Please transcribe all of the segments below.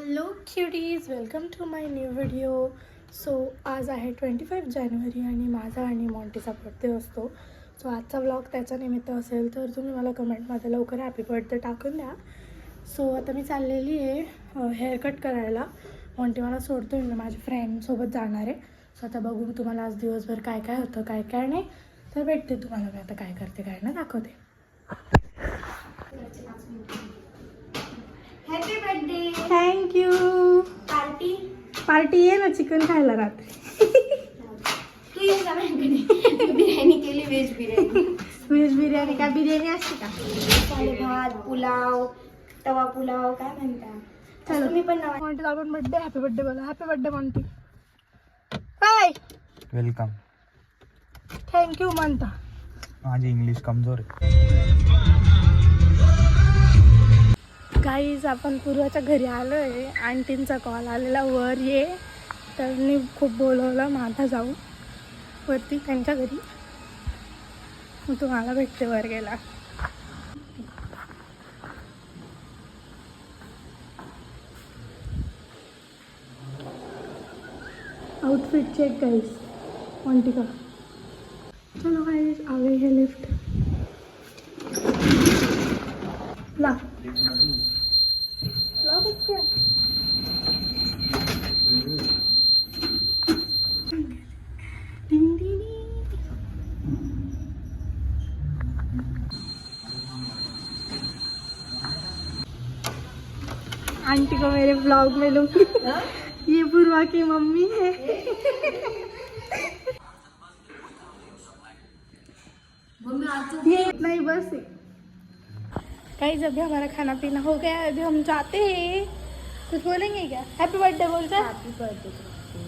Hello cuties, welcome to my new video. So आज आहे 25 जानेवारी आणि माझा आणि मॉन्टीचा बर्थडे असतो. सो आजचा व्लॉग त्याच्या निमित्त असेल तर तुम्ही मला कमेंटमध्ये लवकर हॅपी बर्थडे टाकून द्या. सो आता मी चाललेली आहे हेअरकट करायला. मॉन्टी मला सोडतो, मी माझ्या फ्रेंडसोबत जाणार आहे. सो आता बघून तुम्हाला आज दिवसभर काय काय होतं काय काय नाही तर भेटते तुम्हाला. मी आता काय करते काय ना दाखवते. Happy birthday. थँक्यू. पार्टी आहे ना, चिकन खायला रात्री. तू ये जा माझ्याकडे. बिर्याणी केली, व्हेज बिर्याणी. व्हेज बिर्याणी का बिर्याणी असते का? मसाले भात, पुलाव, तवा पुलाव, काय म्हणता. चलो तुम्ही पण नाव. मॉन्टी आपण बर्थडे हॅपी बर्थडे बोला. Happy birthday Monty. Hi. Welcome. Thank you म्हणता. माझी इंग्लिश कमजोर आहे. गाईज आपण पूर्वाच्या घरी आलो आहे. आंटींचा कॉल आलेला वर ये, त्यांनी खूप बोलवलं. मग आता जाऊ वरती त्यांच्या घरी. मग तुम्हाला भेटते वर गेला. आउटफिट चेक गाइस आंटी का. चलो गाइस आ गई है लिफ्ट. ला किसके आंटी को मेरे ब्लॉग में लूंगी. ये पूर्वा की मम्मी है. ये नहीं बस गाइस, अभी हमारा खाना पीना हो गया है. अभी हम जाते हैं. कुछ बोलेंगे क्या? हैप्पी बर्थडे बोलते हैं. Happy birthday.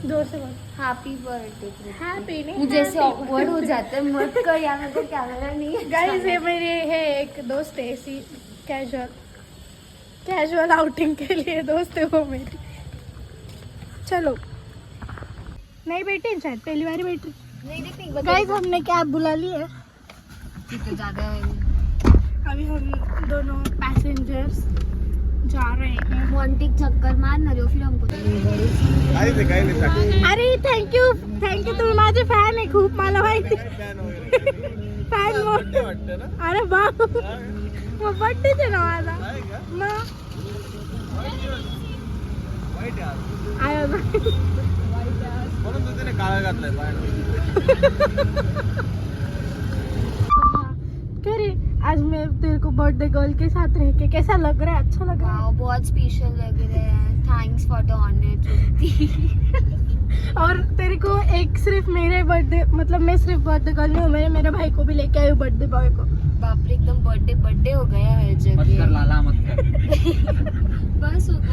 जोर से बोल. Happy birthday. हैप्पी नहीं, मुझे ऐसे ऑकवर्ड हो जाता है. मत कर यार, मेरे को कैमरा नहीं है. गाइस ये मेरे है एक दोस्त है, ऐसी कैजुअल आउटिंग के लिए दोस्त है वो मेरी. चलो नहीं बैठी शायद, पहली बार बैठी. नहीं देखने गाइस हमने कैब बुला ली है. ज्यादा अभी हम दोनों पैसेंजर्स जा रहे हैं. मॉन्टी चक्कर मारना जो फिर हमको. अरे थँक्यू तुम्ही माझे फॅन आहे खूप, मला माहिती. फॅन अरे बा मग बर्थडेच आहे ना माझा. मग करे आज मैं तेरे को बर्थडे गर्ल के साथ रह के कैसा लग रहा है? अच्छा लग रहा है. बहुत स्पेशल लग रहे हैं. Thanks for the honour Truti. और तेरे को एक सिर्फ मेरे बर्थडे, मतलब मैं सिर्फ बर्थडे गर्ल नहीं हूँ, मेरे भाई को भी लेके आई हूँ बर्थडे बॉय को. बाप रे, एकदम बर्थडे हो गया है जगह. मत कर लाला, मत कर. बस हो गया.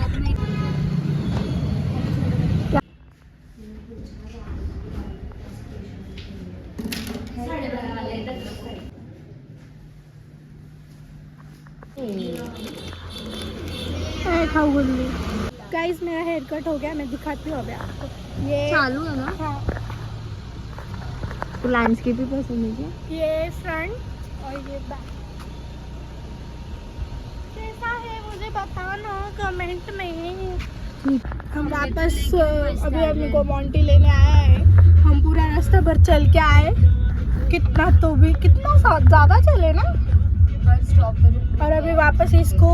खाऊ बोली. गाइस मेरा हेयर कट हो गया, मैं दिखाती हूँ अभी आपको. ये चालू है ना. हाँ, तो लैंडस्केप भी पसंद है क्या? ये फ्रंट और ये बैक. कैसा है मुझे बताना कमेंट में. हम वापस अभी हमको मॉन्टी लेने आया है. हम पूरा रास्ता भर चल के आए. कितना ज़्यादा चले ना. बस स्टॉप करो. और अभी वापस इसको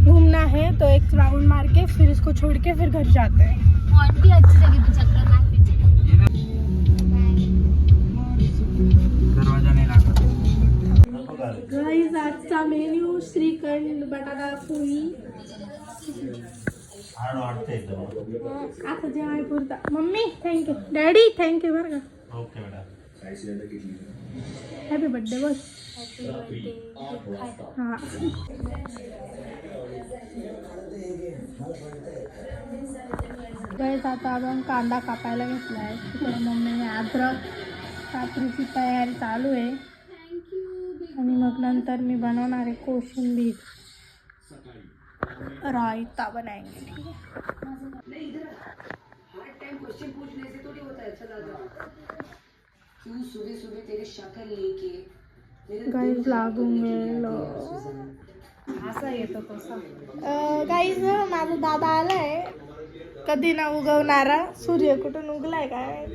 घूमना है, तो एक राउंड मार के फिर इसको छोड़ के फिर घर जाते हैं. मॉन्टी अच्छी जगह पे चक्कर मार पीछे. दरवाजा नाही लागत. गाइस आजचा मेन्यू श्रीखंड, बटाटा पोळी. आता जेवाय पुरता. Mummy thank you. डॅडी थँक्यू बरं का. ओके बेटा. हॅपी बर्थडे बोल. हां गाइस आता आपण कांदा कापायला घेतला आहे. तिकडे मम्मीने अद्रक कापरीची तयारी चालू आहे. आणि मग नंतर मी बनवणार आहे कोशिंबीर रायता बनाएंगे. ठीक है गाइस, लागूंगे लो. काहीच माझा दादा आलाय, कधी ना उगवणारा सूर्य कुठून उगलाय काय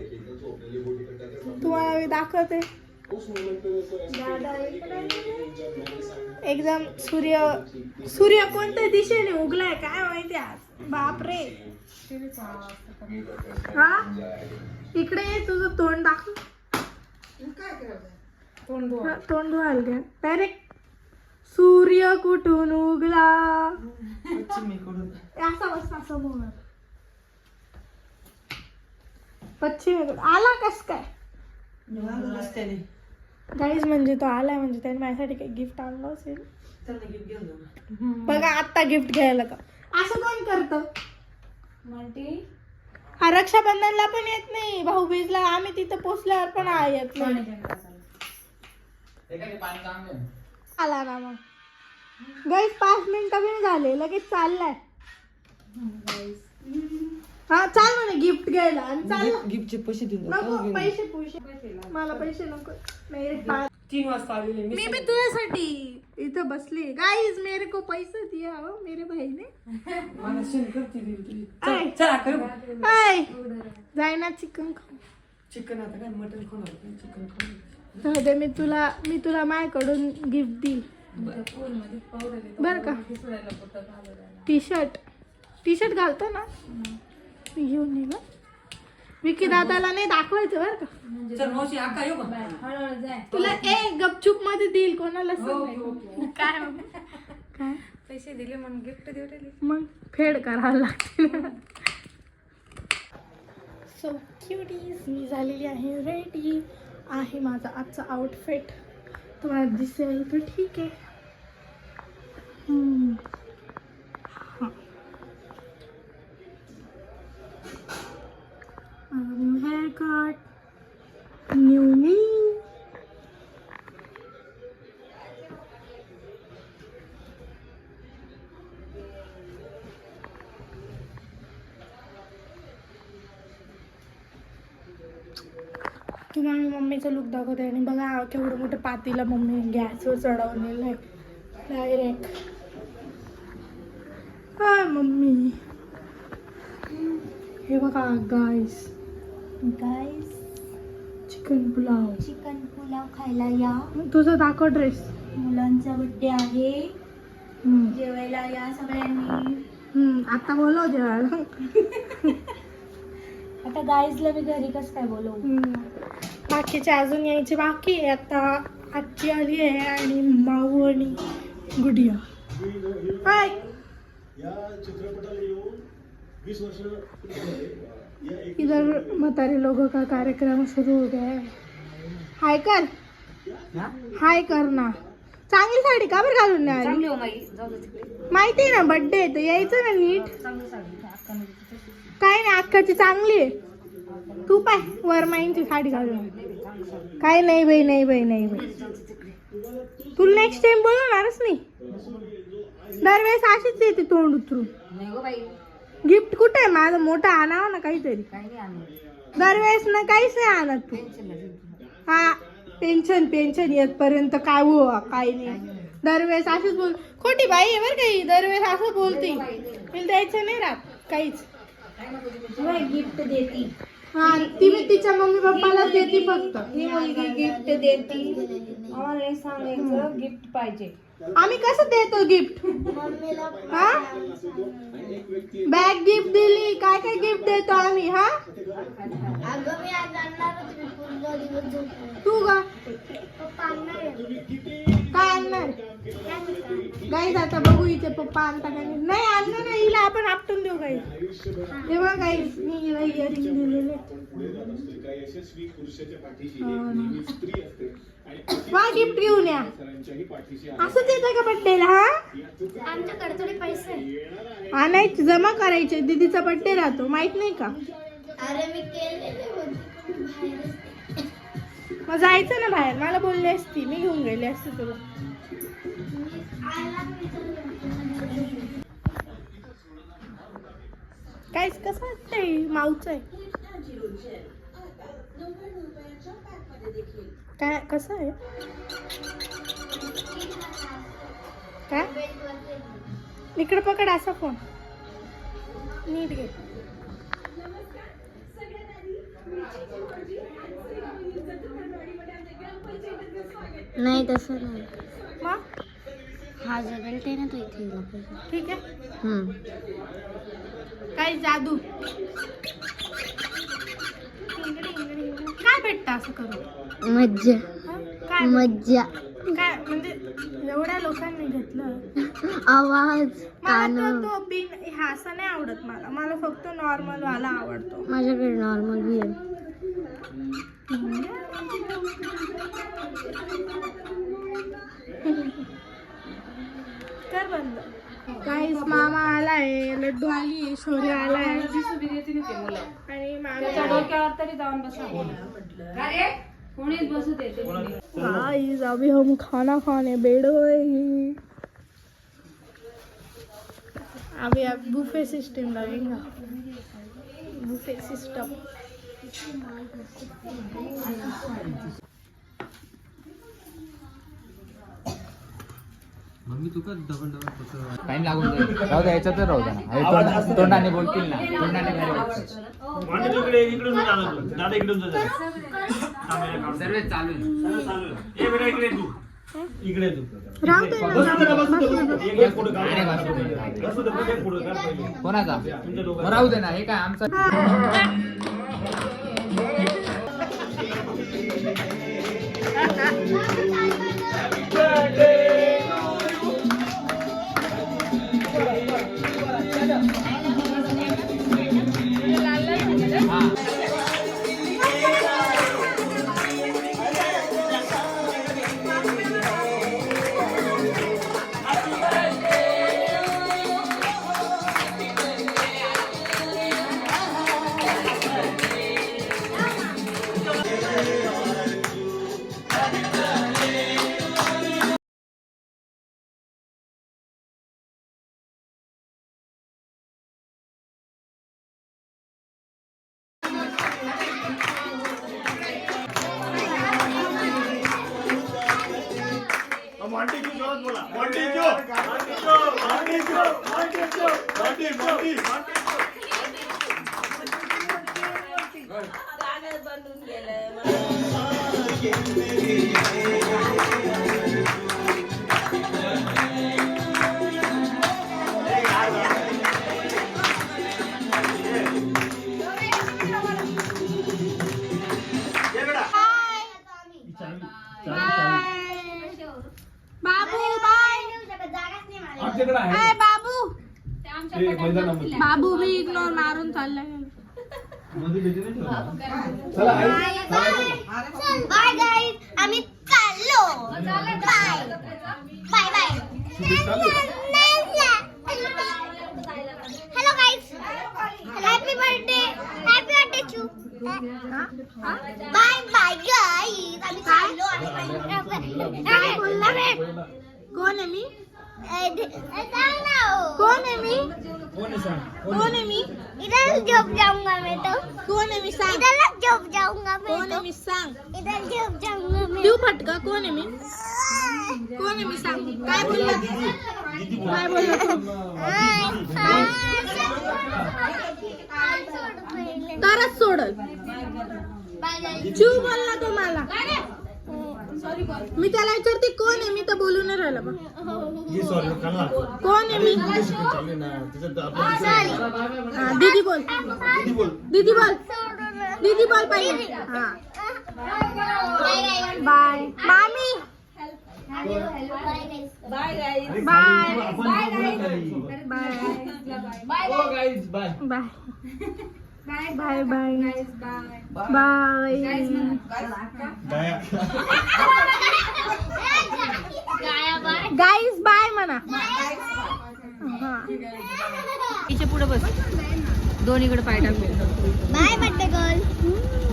तुम्हाला मी दाखवते. दादा एकदम सूर्य कोणत्या दिशेने उगलाय काय माहिती आज. बापरे. हा इकडे ये, तुझं तोंड दाखव. तोंड धुवायला घ्या डायरेक्ट. सूर्य कुठून उगला. असा बस असं बोल. पश्चिमेकडून आला कस काय गाईज. म्हणजे तो आलाय म्हणजे त्याने माझ्यासाठी काही गिफ्ट आणलं असेल. बघा आता गिफ्ट घ्यायला का असं कोण करतं. हा रक्षाबंधनला पण येत नाही, भाऊबीजला आम्ही तिथं पोचल्यावर पण येत नाही. आला ना मग गाईज. 5 मिनिटं पण झाले लगेच चाललाय. हा चाल म्हणे गिफ्ट घ्यायला. आणि चाल गिफ्टचे पैसे देऊन नको. पैसे मला पैसे नको. 3 वाजता आलेले मी भी तुझ्यासाठी इथं बसली. गाईज मेरे को पैसे दिया हो मेरे भाई ने. मला सेंड करते दिली. आय. चला करू. हाय जाय ना चिकन खाऊ. चिकन आता काय मटन खाणार, चिकन खाऊ. जाऊ दे. मी तुला माझ्याकडून गिफ्ट देईल बर का. टी शर्ट घालतो ना मी, घेऊन ये. विकी दादाला नाही दाखवायचं बर का. चल मावशी आका येऊ का. तुला गपचूप मध्ये देईल कोणाला सांगायचं. काय पैसे दिले म्हणून गिफ्ट देऊ राहिली. मग फेड करायला लागते. सो क्युटीज मी झालेली आहे रेडी आहे. माझा आजचा आउटफिट तुम्हाला दिसेल तर ठीक आहे. हेअर कट न्यू मी. तुम्हाला मी मम्मीचं लुक दाखवते आणि बघा केवढं मोठं पातीला मम्मी गॅसवर चढवलेलं आहे डायरेक्ट. हा मम्मी हे बघा गाईस चिकन पुलाव खायला या. तुझं दाखव ड्रेस. मुलांचा बर्थडे आहे, जेवायला या सगळ्यांनी. आता बोलव जेवायला. आता गाईजला मी घरी कसं काय बोलवू. बाकीचे अजून यायचे बाकी आहे. आता आजची आली आहे आणि माऊ आणि गुडिया. हाय इधर म्हातारे लोगों का कार्यक्रम शुरू हो गया है. हाय कर ना. चांगली साडी का बरं घालून नाही आली. माहिती आहे ना बर्थडे आहे तर यायचं ना नीट. काय नाही अक्काची चांगली आहे. तू पाय वरमाईंची साडी घालून. काय नाही बाई. तुला नेक्स्ट टाइम बोलवणारच नाही. दरवेळेस अशीच येते तोंड उतरून. गिफ्ट कुठे आहे माझं मोठं आणावं ना काहीतरी. दरवेळेस ना काहीच नाही आणत तू. हा पेन्शन येतपर्यंत काय हो काय नाही. दरवेळेस अशीच बोल. खोटी बाई आहे बरं काही. दरवेळेस असं बोलते. तिला द्यायचं नाही राहत काहीच. गिफ्ट देती. हा ती मी तिच्या मम्मी पप्पाला देते फक्त. ही मुलगी गिफ्ट देती. ऑनलाईन सांगायचं गिफ्ट पाहिजे. आम्ही कसं देतो गिफ्ट. हा बॅग गिफ्ट दिली. काय गिफ्ट देतो आम्ही. हा तू का काय आणणार. गाईज आता बघू हिचे पप्पा आणता का नाही आणणार ना. हिला आपण आपटून देऊ गाईज. तेव्हा गाईज मी हिला इयरिंग दिलेले. वा गिफ्ट घेऊन या. असंच येतं का बड्डेला. हा आमच्याकडे थोडे पैसे आणायचे जमा करायचे. दीदीचा बड्डे राहतो माहित नाही का. अरे मी केलेले. मग जायचं ना बाहेर. मला बोलली असती मी घेऊन गेले असते तुला. काय कसं वाटतंय. माऊच आहे काय कसं आहे. काय इकडे पकड असा फोन नीट घे. नाही तसं नाही. मग हा जो बेल्ट आहे ना तो इथे गेला पाहिजे. ठीक आहे. काही जादू काय भेटतं असं करून? मज्जा हं? काय मज्जा काय म्हणजे एवढ्या लोकांनी घेतलं. आवाज मला कान. तो बिन हा असं नाही आवडत. मला फक्त नॉर्मल वाला आवडतो. माझ्याकडे नॉर्मल भी आहे. कर बंद. गाईस मामा आलाय, लड्डू आली, शौर्य आलाय आणि मामा डोक्यावर तरी जाऊन बसा. कोणीच बसू देते. गाइस अभी हम खाना खाने बैठ गए. अभी अब बुफे सिस्टम लगेगा. Buffet system. मम्मी तू का डबल टाइम लागून जाईल. राहू द्या याच्यात राहू द्या ना. तोंडाने बोलतील ना. तोंडाने सर्व चालू राहू दे ना. कोणाचा राहू दे ना. हे काय आमचं बाबू भी इग्नोर मारून चाललाय. बाय गाईज आम्ही चाललो. Bye bye bye. Hello guys. Happy birthday चू. बाय बाय गाईज आम्ही चाललो. काय बोलला रे? कोण आहे मी? कौन है मी? कौन है मी? इधर जॉब जाऊंगा मैं तो. कौन है मी सांग. इधर जॉब जाऊंगा मैं कौन तो. है मी सांग. इधर जॉब जाऊंगा मैं. देऊ फटका. कोण आहे मी? कोण आहे मी सांग. काय बोलला? काय बोलला तू? तरच सोडल. चू बोलला तो मला. मी त्याला विचारते कोण आहे मी तर बोलू नाही राहिला. कोण आहे मी? दीदी बोल. दीदी बोल. दीदी बोल पहिले. हा बाय मामी. Bye bye bye bye guys bye म्हणा. तिच्या पुढे बस. दोन्हीकडे पाय टाकले. Bye birthday girl.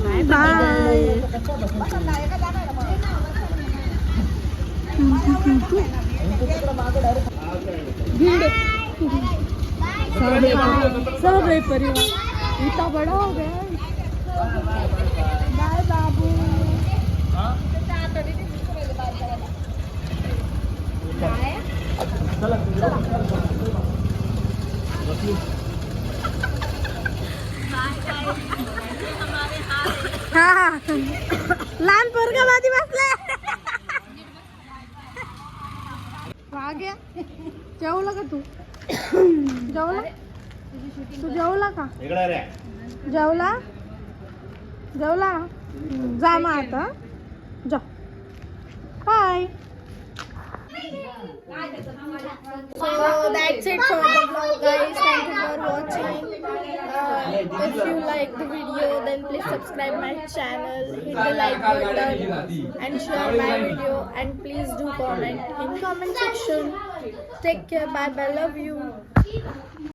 Bye bye. सब परिवार इतना बड़ा हो गया. बाय बाबू. हा हा लहान पोरगा मादी बसले वाग्या जेवला का तू जेवला तू जेवला का जेवला जेवला जा मग आता जा bye So that's it for the vlog, guys. Thank you for watching. If you like the video, then please subscribe my channel, hit the like button, and share my video. And please do comment in comment section. Take care. Bye bye. Love you.